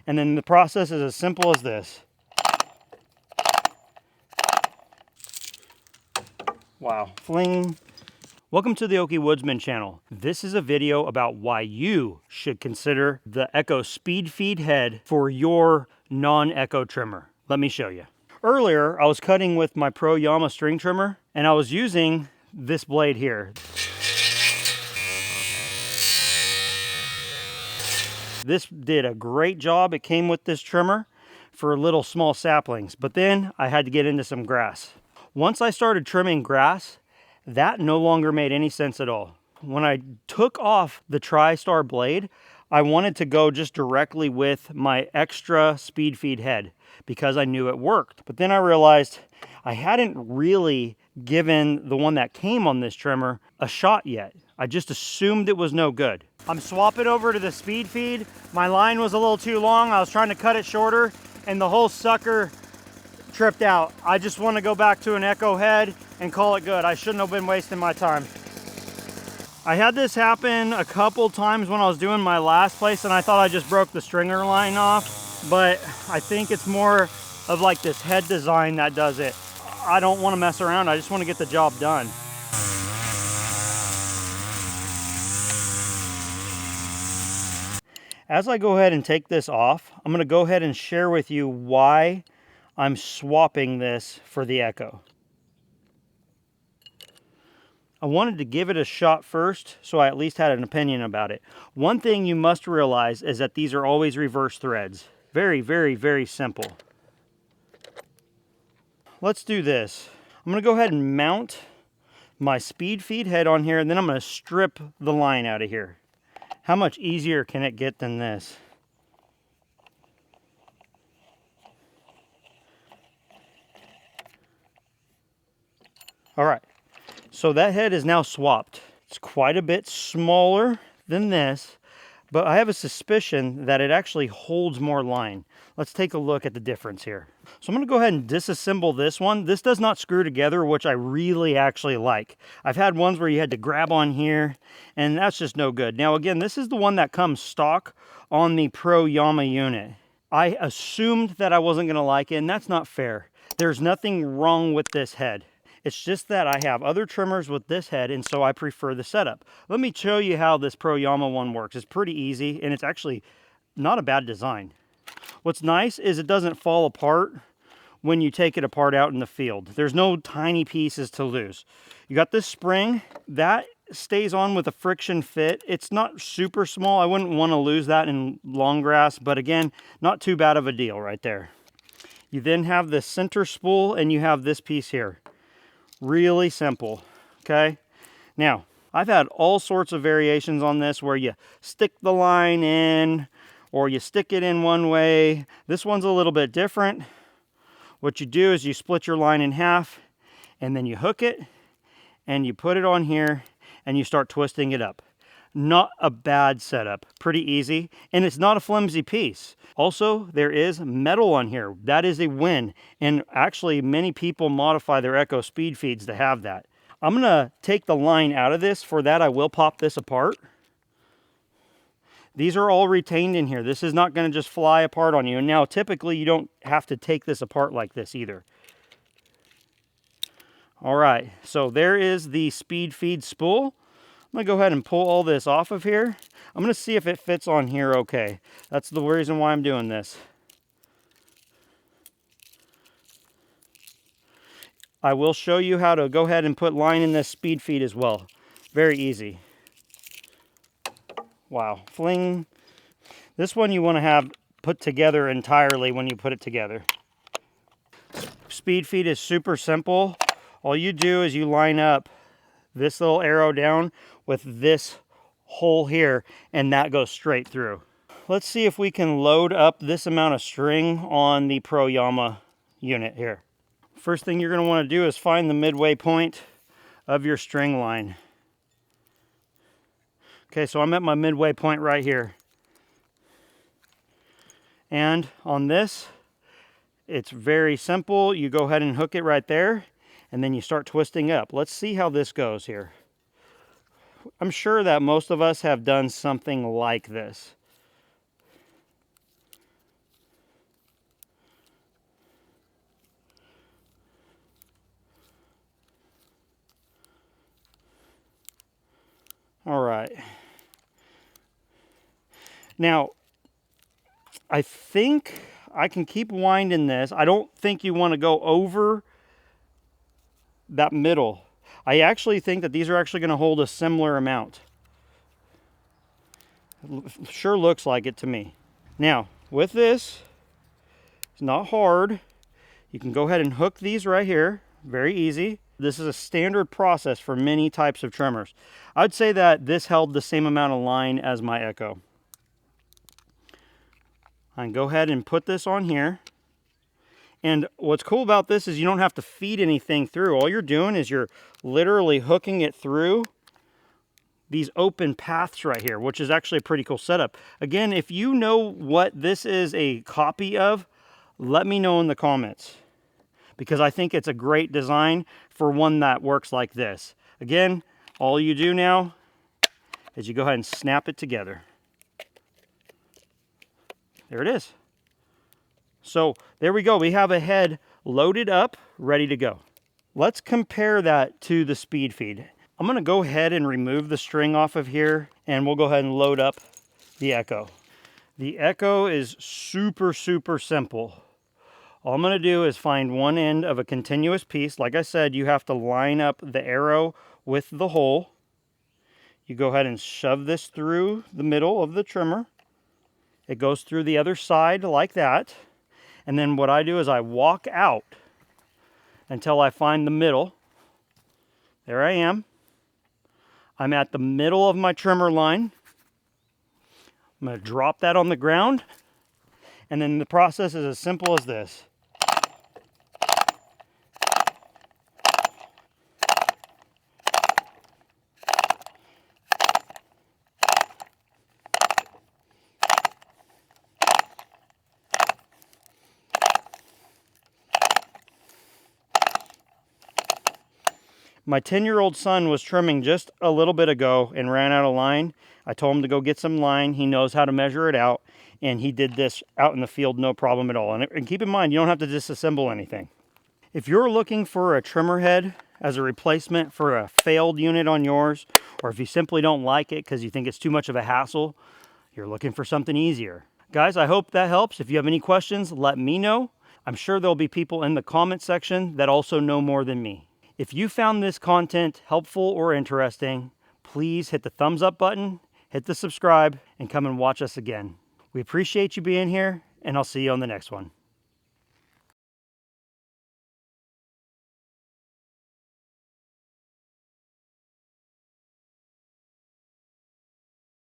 And then the process is as simple as this. Wow, fling. Welcome to the Okie Woodsman channel. This is a video about why you should consider the Echo Speed Feed head for your non-Echo trimmer. Let me show you. Earlier, I was cutting with my Pro Yama string trimmer, and I was using this blade here. This did a great job. It came with this trimmer for little small saplings, but then I had to get into some grass. Once I started trimming grass, that no longer made any sense at all. When I took off the TriStar blade, I wanted to go just directly with my extra speed feed head because I knew it worked. But then I realized I hadn't really given the one that came on this trimmer a shot yet. I just assumed it was no good. I'm swapping over to the speed feed. My line was a little too long. I was trying to cut it shorter and the whole sucker tripped out. I just want to go back to an Echo head and call it good. I shouldn't have been wasting my time. I had this happen a couple times when I was doing my last place and I thought I just broke the stringer line off, but I think it's more of like this head design that does it. I don't want to mess around. I just want to get the job done. As I go ahead and take this off, I'm going to go ahead and share with you why I'm swapping this for the Echo. I wanted to give it a shot first, so I at least had an opinion about it. One thing you must realize is that these are always reverse threads. Very, very, very simple. Let's do this. I'm going to go ahead and mount my speed feed head on here, and then I'm going to strip the line out of here. How much easier can it get than this? All right, so that head is now swapped. It's quite a bit smaller than this, but I have a suspicion that it actually holds more line. Let's take a look at the difference here. So I'm going to go ahead and disassemble this one. This does not screw together, which I really actually like. I've had ones where you had to grab on here, and that's just no good. Now again, this is the one that comes stock on the Pro Yama unit. I assumed that I wasn't going to like it, and that's not fair. There's nothing wrong with this head. It's just that I have other trimmers with this head, and so I prefer the setup. Let me show you how this Pro Yama one works. It's pretty easy, and it's actually not a bad design. What's nice is it doesn't fall apart when you take it apart out in the field. There's no tiny pieces to lose. You got this spring. That stays on with a friction fit. It's not super small. I wouldn't want to lose that in long grass, but again, not too bad of a deal right there. You then have the center spool, and you have this piece here. Really simple, okay? Now, I've had all sorts of variations on this where you stick the line in or you stick it in one way. This one's a little bit different. What you do is you split your line in half and then you hook it and you put it on here and you start twisting it up. Not a bad setup, pretty easy, and it's not a flimsy piece. Also, there is metal on here. That is a win, and actually many people modify their Echo speed feeds to have that. I'm gonna take the line out of this. For that, I will pop this apart. These are all retained in here. This is not gonna just fly apart on you. And now, typically, you don't have to take this apart like this either. All right, so there is the speed feed spool. I'm gonna go ahead and pull all this off of here. I'm gonna see if it fits on here okay. That's the reason why I'm doing this. I will show you how to go ahead and put line in this speed feed as well. Very easy. Wow, fling. This one you wanna have put together entirely when you put it together. Speed feed is super simple. All you do is you line up this little arrow down with this hole here, and that goes straight through. Let's see if we can load up this amount of string on the Pro Yama unit here. First thing you're going to want to do is find the midway point of your string line. Okay, so I'm at my midway point right here. And on this, it's very simple. You go ahead and hook it right there, and then you start twisting up. Let's see how this goes here. I'm sure that most of us have done something like this. Now, I think I can keep winding this. I don't think you want to go over that middle. I actually think that these are actually going to hold a similar amount. It sure looks like it to me. Now, with this, it's not hard. You can go ahead and hook these right here. Very easy. This is a standard process for many types of trimmers. I'd say that this held the same amount of line as my Echo. I can go ahead and put this on here. And what's cool about this is you don't have to feed anything through. All you're doing is you're literally hooking it through these open paths right here, which is actually a pretty cool setup. Again, if you know what this is a copy of, let me know in the comments, because I think it's a great design for one that works like this. Again, all you do now is you go ahead and snap it together. There it is. So there we go. We have a head loaded up, ready to go. Let's compare that to the speed feed. I'm going to go ahead and remove the string off of here, and we'll go ahead and load up the Echo. The Echo is super, super simple. All I'm going to do is find one end of a continuous piece. Like I said, you have to line up the arrow with the hole. You go ahead and shove this through the middle of the trimmer. It goes through the other side like that. And then what I do is I walk out until I find the middle. There I am. I'm at the middle of my trimmer line. I'm going to drop that on the ground. And then the process is as simple as this. My 10-year-old son was trimming just a little bit ago and ran out of line. I told him to go get some line. He knows how to measure it out, and he did this out in the field, no problem at all. And keep in mind, you don't have to disassemble anything. If you're looking for a trimmer head as a replacement for a failed unit on yours, or if you simply don't like it because you think it's too much of a hassle, you're looking for something easier. Guys, I hope that helps. If you have any questions, let me know. I'm sure there'll be people in the comment section that also know more than me. If you found this content helpful or interesting, please hit the thumbs up button, hit the subscribe, and come and watch us again. We appreciate you being here, and I'll see you on the next one.